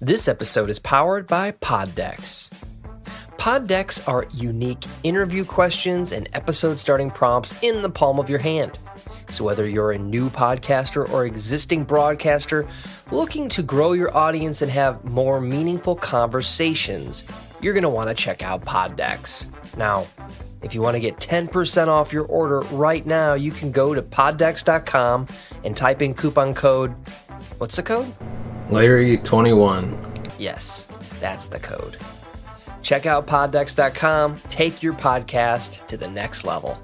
This episode is powered by Pod Decks. Pod Decks are unique interview questions and episode starting prompts in the palm of your hand. So whether you're a new podcaster or existing broadcaster looking to grow your audience and have more meaningful conversations, you're going to want to check out Pod Decks. Now, if you want to get 10% off your order right now, you can go to poddecks.com and type in coupon code. What's the code? Larry21. Yes, that's the code. Check out poddecks.com. Take your podcast to the next level.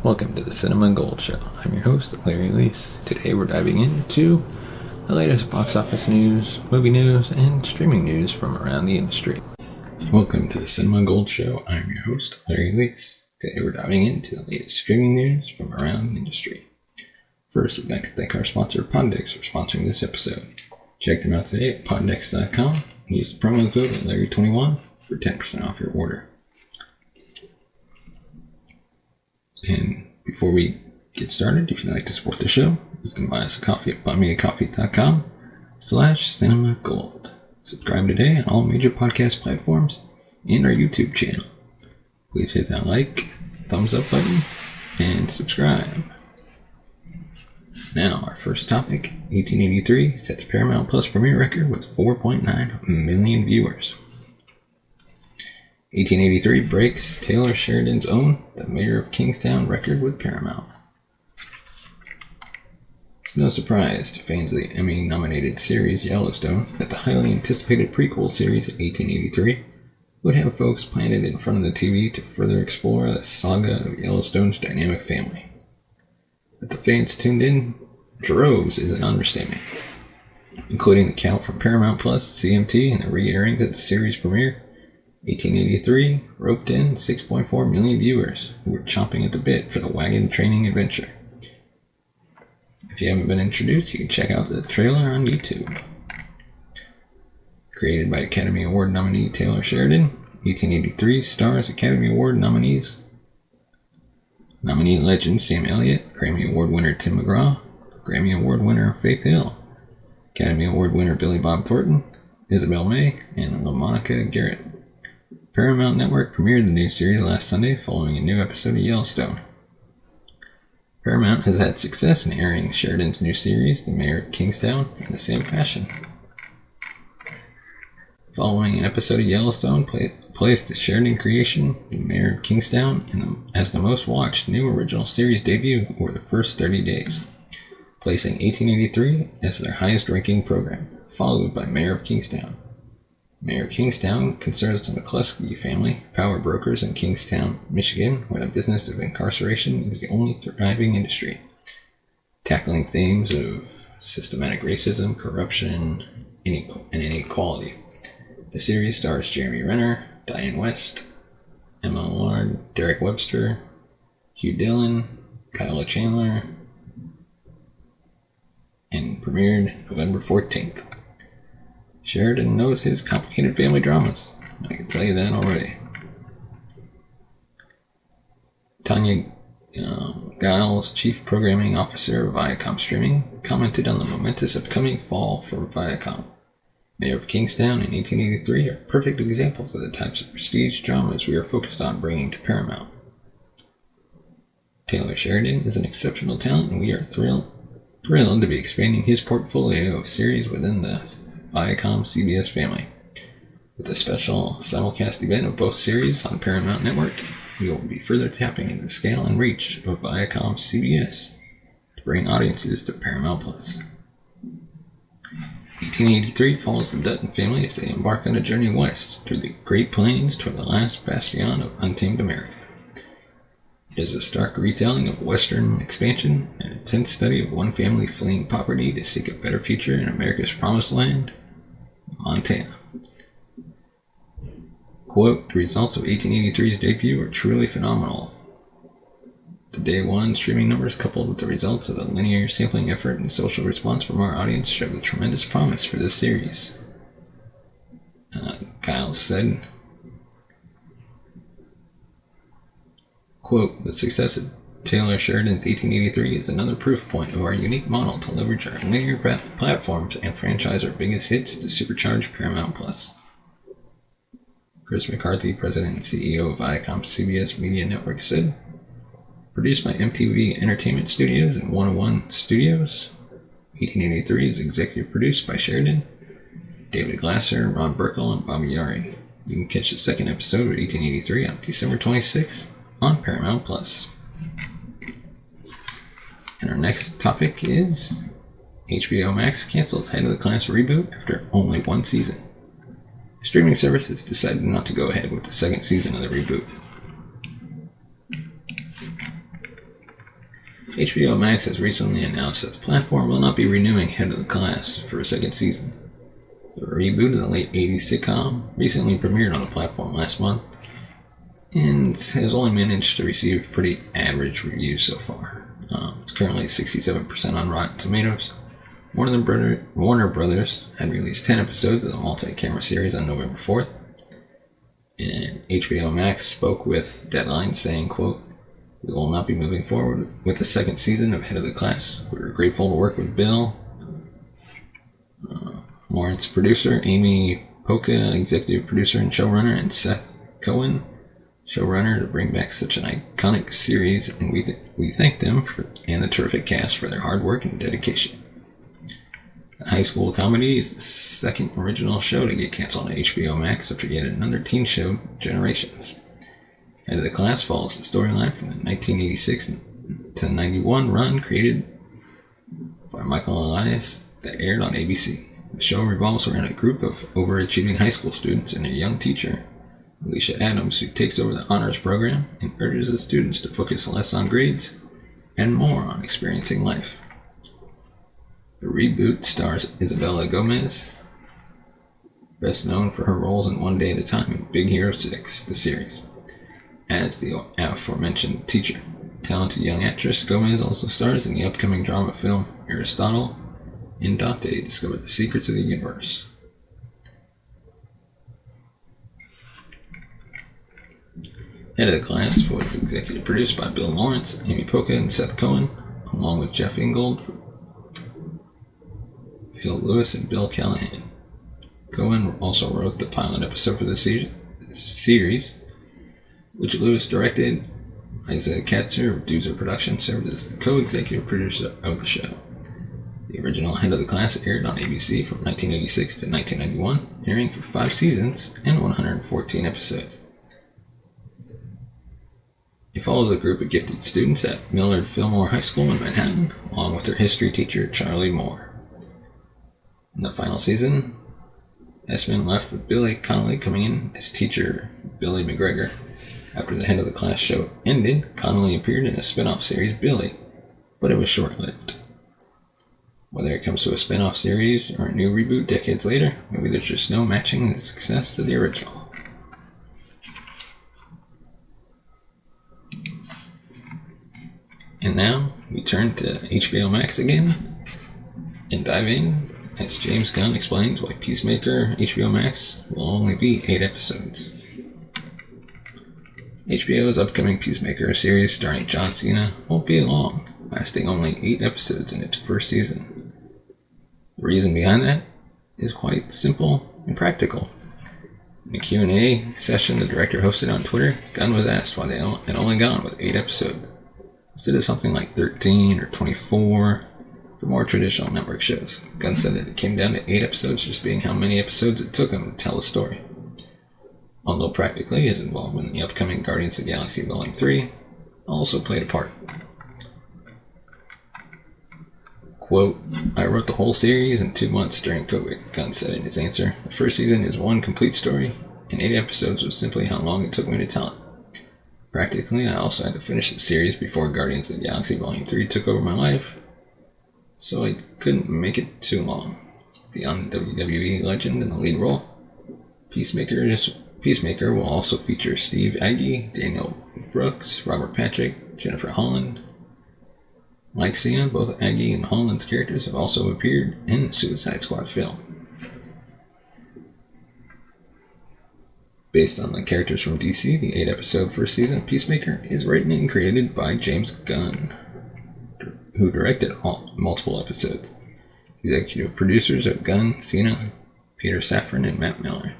Welcome to the Cinema Gold Show. I'm your host, Larry Leese. Today we're diving into the latest box office news, movie news, and streaming news from around the industry. Welcome to the Cinema Gold Show. I'm your host, Larry Leese. Today we're diving into the latest streaming news from around the industry. First, we'd like to thank our sponsor, Poddex, for sponsoring this episode. Check them out today at poddex.com and use the promo code Larry21 for 10% off your order. And before we get started, if you'd like to support the show, you can buy us a coffee at buymeacoffee.com/cinemagold. Subscribe today on all major podcast platforms and our YouTube channel. Please hit that like, thumbs up button, and subscribe. Now, our first topic, 1883 sets Paramount Plus premiere record with 4.9 million viewers. 1883 breaks Taylor Sheridan's own The Mayor of Kingstown record with Paramount. It's no surprise to fans of the Emmy-nominated series Yellowstone that the highly anticipated prequel series 1883 would have folks planted in front of the TV to further explore the saga of Yellowstone's dynamic family. That the fans tuned in droves is an understatement, including the count from Paramount Plus, CMT, and the re-airings at the series premiere. 1883 roped in 6.4 million viewers who were chomping at the bit for the wagon-training adventure. If you haven't been introduced, you can check out the trailer on YouTube. Created by Academy Award nominee Taylor Sheridan, 1883 stars Academy Award nominees. Nominee legend Sam Elliott, Grammy Award winner Tim McGraw, Grammy Award winner Faith Hill, Academy Award winner Billy Bob Thornton, Isabel May, and LaMonica Garrett. Paramount Network premiered the new series last Sunday following a new episode of Yellowstone. Paramount has had success in airing Sheridan's new series, The Mayor of Kingstown, in the same fashion. Following an episode of Yellowstone placed the Sheridan creation, The Mayor of Kingstown, as the most watched new original series debut over the first 30 days, placing 1883 as their highest ranking program, followed by Mayor of Kingstown. Mayor of Kingstown concerns the McCluskey family, power brokers in Kingstown, Michigan, where the business of incarceration is the only thriving industry, tackling themes of systematic racism, corruption, and inequality. The series stars Jeremy Renner, Diane West, Emma Lord, Derek Webster, Hugh Dillon, Kyla Chandler, and premiered November 14th. Sheridan knows his complicated family dramas. I can tell you that already. Tanya Giles, Chief Programming Officer of Viacom Streaming, commented on the momentous upcoming fall for Viacom. Mayor of Kingstown and 1883 are perfect examples of the types of prestige dramas we are focused on bringing to Paramount. Taylor Sheridan is an exceptional talent, and we are thrilled to be expanding his portfolio of series within the Viacom CBS family. With a special simulcast event of both series on Paramount Network, we will be further tapping into the scale and reach of Viacom CBS to bring audiences to Paramount Plus. 1883 follows the Dutton family as they embark on a journey west through the Great Plains toward the last bastion of untamed America. It is a stark retelling of Western expansion, an intense study of one family fleeing poverty to seek a better future in America's promised land, Montana. Quote, the results of 1883's debut are truly phenomenal. The day one streaming numbers coupled with the results of the linear sampling effort and social response from our audience show the tremendous promise for this series. Giles said, Quote, "The success of Taylor Sheridan's 1883 is another proof point of our unique model to leverage our linear platforms and franchise our biggest hits to supercharge Paramount Plus." Chris McCarthy, president and CEO of Viacom's CBS Media Network, said, "Produced by MTV Entertainment Studios and 101 Studios, 1883 is executive produced by Sheridan, David Glasser, Ron Burkle, and Bobby Yari. You can catch the second episode of 1883 on December 26th on Paramount Plus." And our next topic is HBO Max canceled Head of the Class reboot after only one season. Streaming services decided not to go ahead with the second season of the reboot. HBO Max has recently announced that the platform will not be renewing Head of the Class for a second season. The reboot of the late 80s sitcom recently premiered on the platform last month and has only managed to receive pretty average reviews so far. It's currently 67% on Rotten Tomatoes. Warner Brothers had released 10 episodes of the multi-camera series on November 4th, and HBO Max spoke with Deadline saying, quote, "We will not be moving forward with the second season of Head of the Class. We were grateful to work with Bill Lawrence, producer, Amy Poca, executive producer and showrunner, and Seth Cohen, showrunner, to bring back such an iconic series, and we thank them and the terrific cast for their hard work and dedication." The high school comedy is the second original show to get canceled on HBO Max after yet another teen show, Generations. Head of the Class follows the storyline from the 1986 to 91 run created by Michael Elias that aired on ABC. The show revolves around a group of overachieving high school students and their young teacher, Alicia Adams, who takes over the honors program and urges the students to focus less on grades and more on experiencing life. The reboot stars Isabella Gomez, best known for her roles in One Day at a Time and Big Hero 6, the series, as the aforementioned teacher. Talented young actress, Gomez also stars in the upcoming drama film Aristotle and Dante Discover the Secrets of the Universe. Head of the Class was executive produced by Bill Lawrence, Amy Poca, and Seth Cohen, along with Jeff Ingold, Phil Lewis, and Bill Callahan. Cohen also wrote the pilot episode for the series, which Lewis directed. Isaac Katzer of Doozer Productions served as the co-executive producer of the show. The original Head of the Class aired on ABC from 1986 to 1991, airing for 5 seasons and 114 episodes. It follows a group of gifted students at Millard Fillmore High School in Manhattan, along with their history teacher, Charlie Moore. In the final season, Esmond left with Billy Connolly coming in as teacher Billy McGregor. After the Head of the Class show ended, Connolly appeared in a spin-off series, Billy, but it was short-lived. Whether it comes to a spin-off series or a new reboot decades later, maybe there's just no matching the success of the original. And now, we turn to HBO Max again and dive in as James Gunn explains why Peacemaker HBO Max will only be 8 episodes. HBO's upcoming Peacemaker series starring John Cena won't be long, lasting only 8 episodes in its first season. The reason behind that is quite simple and practical. In a Q&A session the director hosted on Twitter, Gunn was asked why they had only gone with 8 episodes, instead of something like 13 or 24 for more traditional network shows. Gunn said that it came down to 8 episodes just being how many episodes it took him to tell a story. Although practically his involvement in the upcoming Guardians of the Galaxy Volume 3 also played a part. Quote, "I wrote the whole series in 2 months during COVID," Gunn said in his answer. "The first season is one complete story, and 8 episodes was simply how long it took me to tell it. Practically, I also had to finish the series before Guardians of the Galaxy Volume 3 took over my life, so I couldn't make it too long." Beyond the WWE legend in the lead role, Peacemaker will also feature Steve Agee, Daniel Brooks, Robert Patrick, Jennifer Holland, Mike Cena. Both Agee and Holland's characters have also appeared in the Suicide Squad film. Based on the characters from DC, the 8-episode first season of Peacemaker is written and created by James Gunn, who directed multiple episodes. Executive producers are Gunn, Cena, Peter Safran, and Matt Miller.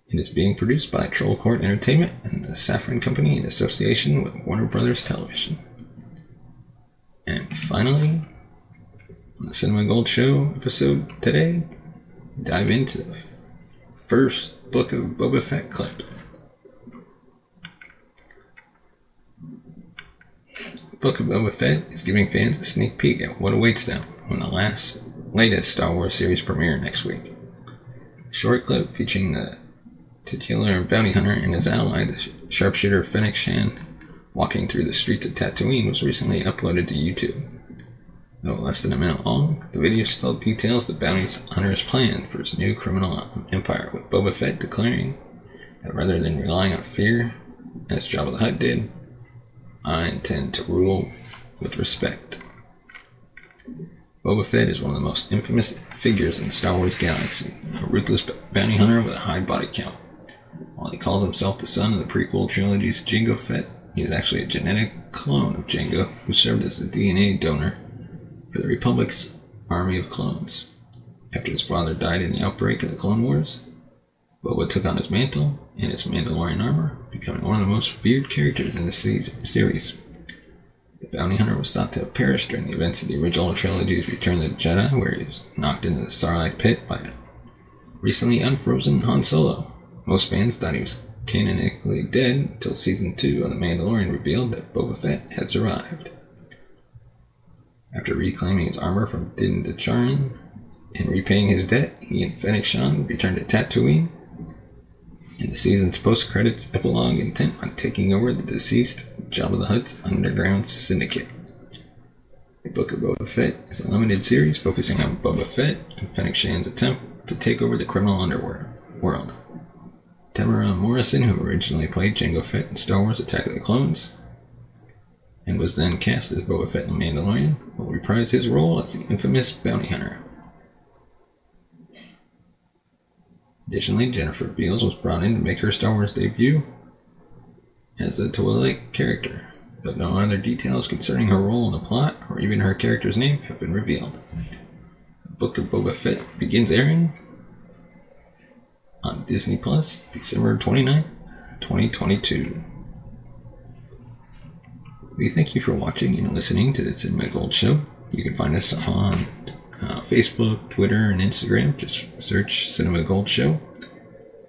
It is being produced by Troll Court Entertainment and the Safran Company in association with Warner Brothers Television. And finally, on the Cinema Gold Show episode today, dive into the first Book of Boba Fett clip. Book of Boba Fett is giving fans a sneak peek at what awaits them when the latest Star Wars series premiere next week. A short clip featuring the titular bounty hunter and his ally, the sharpshooter Fennec Shand, walking through the streets of Tatooine was recently uploaded to YouTube. Though less than a minute long, the video still details the bounty hunter's plan for his new criminal empire, with Boba Fett declaring that rather than relying on fear, as Jabba the Hutt did, I intend to rule with respect. Boba Fett is one of the most infamous figures in the Star Wars galaxy, a ruthless bounty hunter with a high body count. While he calls himself the son of the prequel trilogy's Jango Fett, he is actually a genetic clone of Jango who served as the DNA donor for the Republic's army of clones. After his father died in the outbreak of the Clone Wars, Boba took on his mantle and his Mandalorian armor, becoming one of the most feared characters in the series. The bounty hunter was thought to have perished during the events of the original trilogy's Return of the Jedi, where he was knocked into the Sarlacc pit by a recently unfrozen Han Solo. Most fans thought he was canonically dead until Season 2 of The Mandalorian revealed that Boba Fett had survived. After reclaiming his armor from Din Djarin and repaying his debt, he and Fennec Shand returned to Tatooine. In the season's post-credits epilogue, intent on taking over the deceased Jabba the Hutt's underground syndicate. The Book of Boba Fett is a limited series focusing on Boba Fett and Fennec Shand's attempt to take over the criminal underworld. Tamara Morrison, who originally played Jango Fett in Star Wars Attack of the Clones, and was then cast as Boba Fett in The Mandalorian, will reprise his role as the infamous bounty hunter. Additionally, Jennifer Beals was brought in to make her Star Wars debut as a Twi'lek character, but no other details concerning her role in the plot or even her character's name have been revealed. The Book of Boba Fett begins airing on Disney Plus December 29th, 2022. We thank you for watching and listening to the Cinema Gold Show. You can find us on Facebook, Twitter, and Instagram. Just search Cinema Gold Show.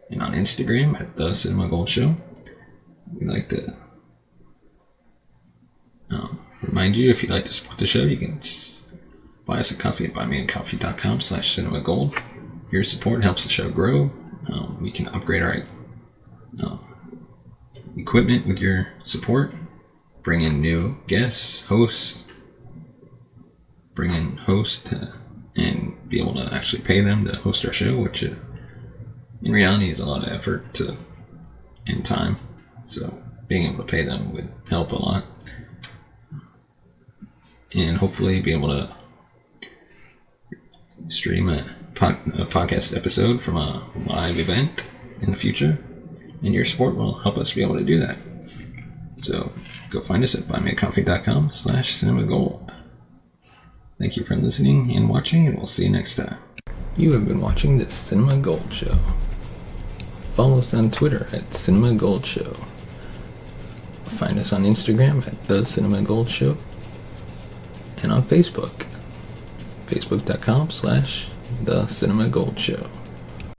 And on Instagram at The Cinema Gold Show. We'd like to remind you, if you'd like to support the show, you can buy us a coffee at buymeacoffee.com/cinemagold. Your support helps the show grow. We can upgrade our equipment with your support, bring in new guests, hosts, and be able to actually pay them to host our show, which in reality is a lot of effort and time. So being able to pay them would help a lot. And hopefully be able to stream a podcast episode from a live event in the future, and your support will help us be able to do that. So go find us at buymeacoffee.com/cinemagold. Thank you for listening and watching, and we'll see you next time. You have been watching the Cinema Gold Show. Follow us on Twitter at Cinema Gold Show. Find us on Instagram at The Cinema Gold Show, and on Facebook, facebook.com/The Cinema Gold Show.